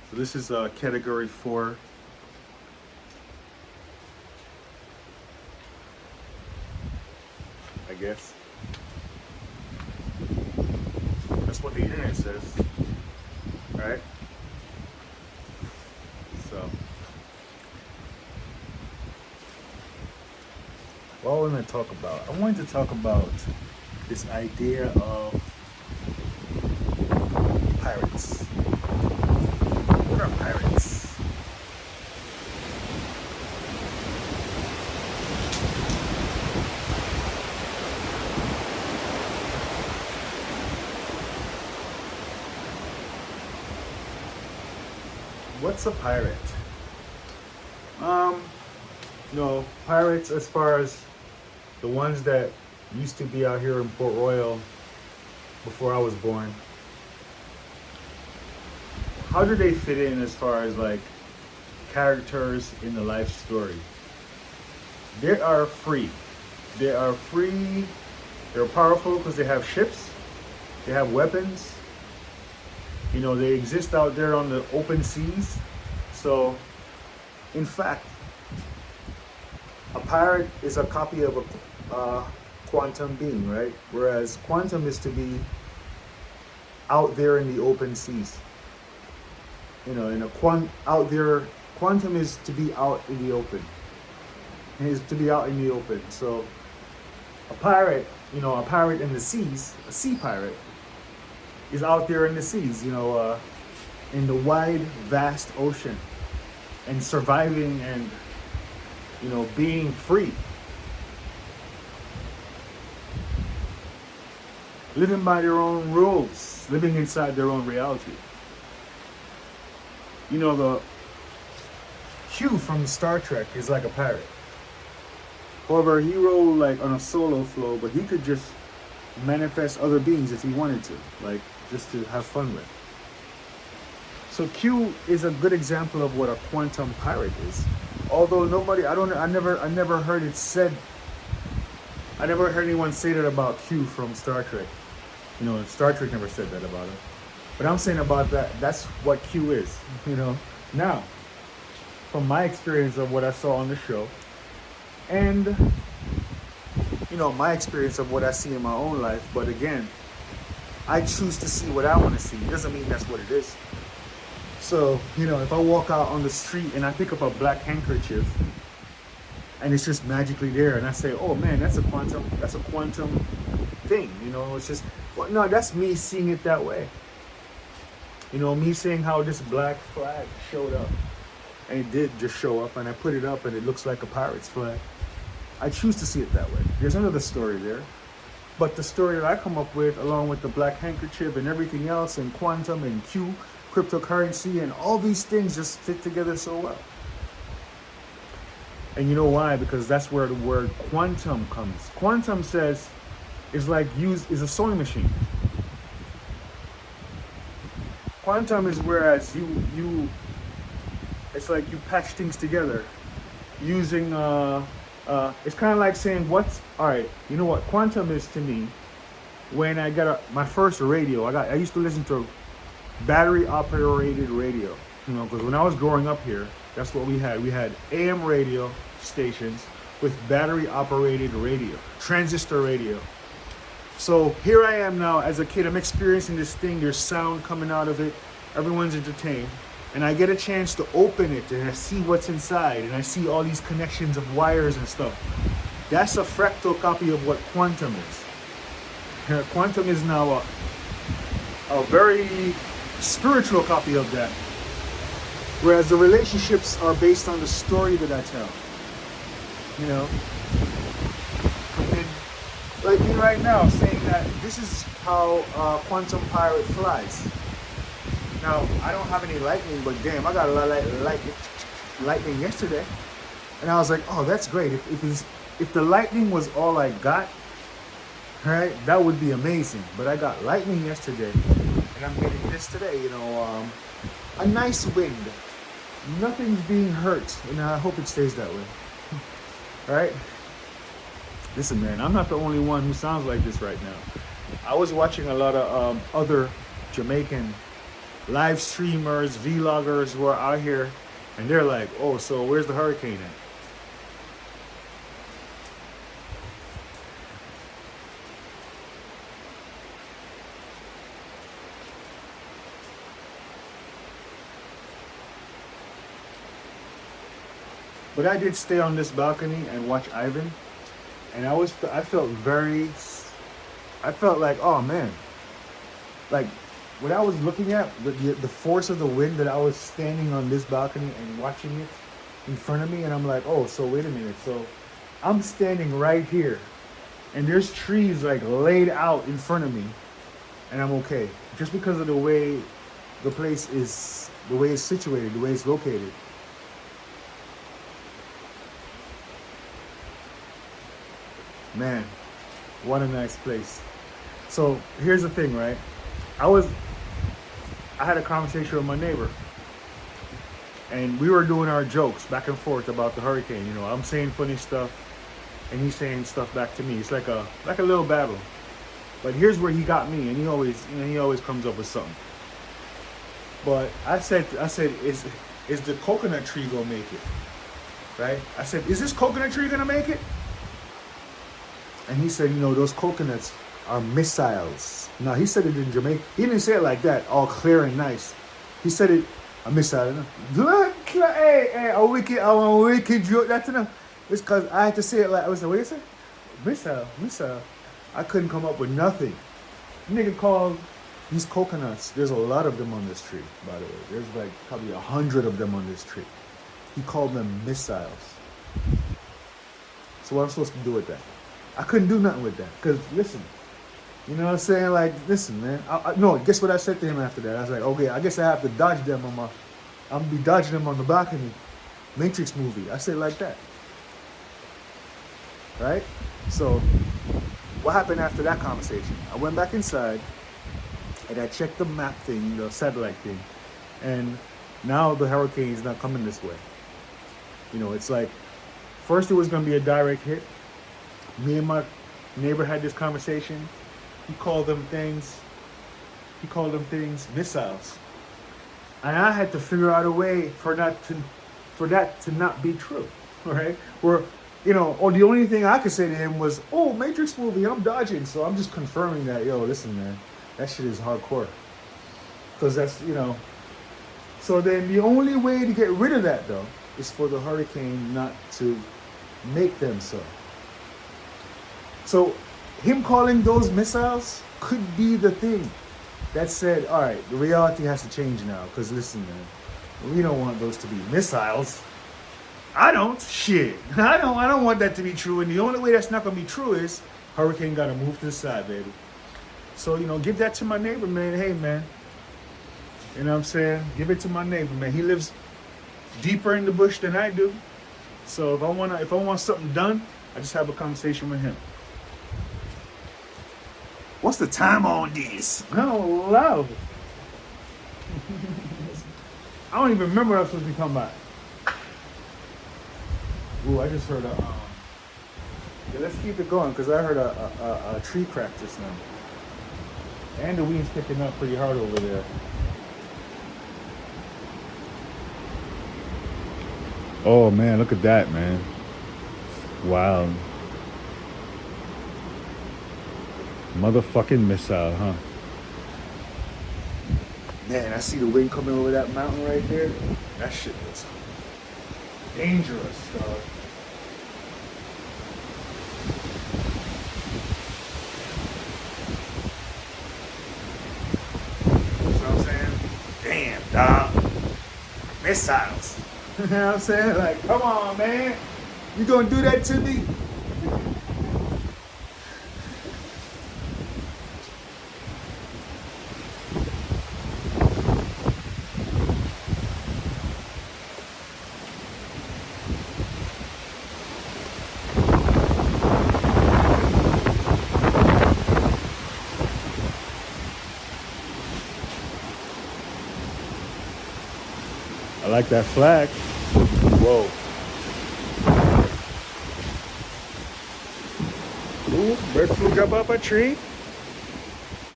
So this is category 4. I guess. That's what the internet says. Right? So, what I want to talk about? I wanted to talk about this idea of pirates. What are pirates? What's a pirate? Um, pirates as far as the ones that used to be out here in Port Royal before I was born. How do they fit in as far as like characters in the life story? They are free. They are free. They're powerful because they have ships. They have weapons. They exist out there on the open seas. So, in fact, a pirate is a copy of a quantum being, right? Whereas quantum is to be out there in the open seas. Out there, quantum is to be out in the open. It is to be out in the open. So, a pirate, a pirate in the seas, a sea pirate, is out there in the seas, in the wide, vast ocean, and surviving and, being free. Living by their own rules, living inside their own reality. The Q from Star Trek is like a pirate. However, he rode like on a solo flow, but he could just manifest other beings if he wanted to, like just to have fun with. So Q is a good example of what a quantum pirate is. Although I never heard it said. I never heard anyone say that about Q from Star Trek. Star Trek never said that about him. But I'm saying about that, that's what Q is. Now, from my experience of what I saw on the show, and my experience of what I see in my own life, but again, I choose to see what I want to see. It doesn't mean that's what it is. So, if I walk out on the street and I pick up a black handkerchief and it's just magically there and I say, oh man, that's a quantum thing, it's just, well, no, that's me seeing it that way. Me seeing how this black flag showed up, and it did just show up, and I put it up and it looks like a pirate's flag. I choose to see it that way. There's another story there. But the story that I come up with, along with the black handkerchief and everything else, and quantum and Q, cryptocurrency, and all these things just fit together so well. And you know why? Because that's where the word quantum comes. Quantum says is a sewing machine. Quantum is whereas it's like you patch things together using it's kind of like saying alright, you know what quantum is to me. When I got my first radio, I used to listen to battery operated radio, because when I was growing up here, that's what we had AM radio stations with battery operated radio, transistor radio. So here I am now as a kid, I'm experiencing this thing, there's sound coming out of it, everyone's entertained, and I get a chance to open it and I see what's inside and I see all these connections of wires and stuff. That's a fractal copy of what quantum is. Quantum is now a very spiritual copy of that. Whereas the relationships are based on the story that I tell. And like me right now saying that this is how quantum pirate flies. Now, I don't have any lightning, but damn, I got a lot of lightning yesterday. And I was like, oh, that's great. If the lightning was all I got, right, that would be amazing. But I got lightning yesterday, and I'm getting this today, a nice wind. Nothing's being hurt, and I hope it stays that way. All right? Listen, man, I'm not the only one who sounds like this right now. I was watching a lot of other Jamaican live streamers, vloggers who are out here, and they're like, oh, so where's the hurricane at? But I did stay on this balcony and watch Ivan, and I felt like, oh man, like when I was looking at the force of the wind, that I was standing on this balcony and watching it in front of me, and I'm like, oh, so wait a minute, so I'm standing right here, and there's trees like laid out in front of me, and I'm okay, just because of the way the place is, the way it's situated, the way it's located. Man, what a nice place. So here's the thing, right? I had a conversation with my neighbor, and we were doing our jokes back and forth about the hurricane. You know, I'm saying funny stuff, and he's saying stuff back to me. It's like a little battle. But here's where he got me, and he always comes up with something. But I said, is the coconut tree gonna make it? Right? I said, is this coconut tree gonna make it? And he said, you know, those coconuts are missiles. Now, he said it in Jamaica. He didn't say it like that, all clear and nice. He said it, a missile. Hey, a wicked joke. That's enough. It's because I had to say it like, I was like, what you say? Missile. I couldn't come up with nothing. Nigga called these coconuts. There's a lot of them on this tree, by the way. There's like probably 100 of them on this tree. He called them missiles. So what am I supposed to do with that? I couldn't do nothing with that. Because, listen, you know what I'm saying? Like, listen, man. No, guess what I said to him after that? I was like, okay, I guess I have to dodge them I'm going to be dodging them on the balcony. Matrix movie. I said it like that. Right? So, what happened after that conversation? I went back inside, and I checked the map thing, the satellite thing. And now the hurricane is not coming this way. You know, it's like, first it was going to be a direct hit. Me and my neighbor had this conversation. He called them things missiles. And I had to figure out a way for that to not be true. Right? Where, you know, or the only thing I could say to him was, oh, Matrix movie, I'm dodging. So I'm just confirming that, yo, listen, man, that shit is hardcore. Because that's, you know. So then the only way to get rid of that, though, is for the hurricane not to make them so. So him calling those missiles could be the thing that said, all right, the reality has to change now. Because listen, man, we don't want those to be missiles. I don't. Shit. I don't want that to be true. And the only way that's not going to be true is hurricane got to move to the side, baby. So, you know, give that to my neighbor, man. Hey, man. You know what I'm saying? Give it to my neighbor, man. He lives deeper in the bush than I do. So if I want something done, I just have a conversation with him. What's the time on this? Oh, wow. I don't even remember what I was supposed to be talking about. Ooh, I just heard yeah, let's keep it going, because I heard a tree crack just now. And the wind's picking up pretty hard over there. Oh, man, look at that, man. Wow. Motherfucking missile, huh? Man, I see the wind coming over that mountain right there. That shit was dangerous, dog. You know what I'm saying? Damn, dog. Missiles. You know what I'm saying? Like, come on, man. You gonna do that to me? I like that flag. Whoa. Ooh, bird flew up a tree.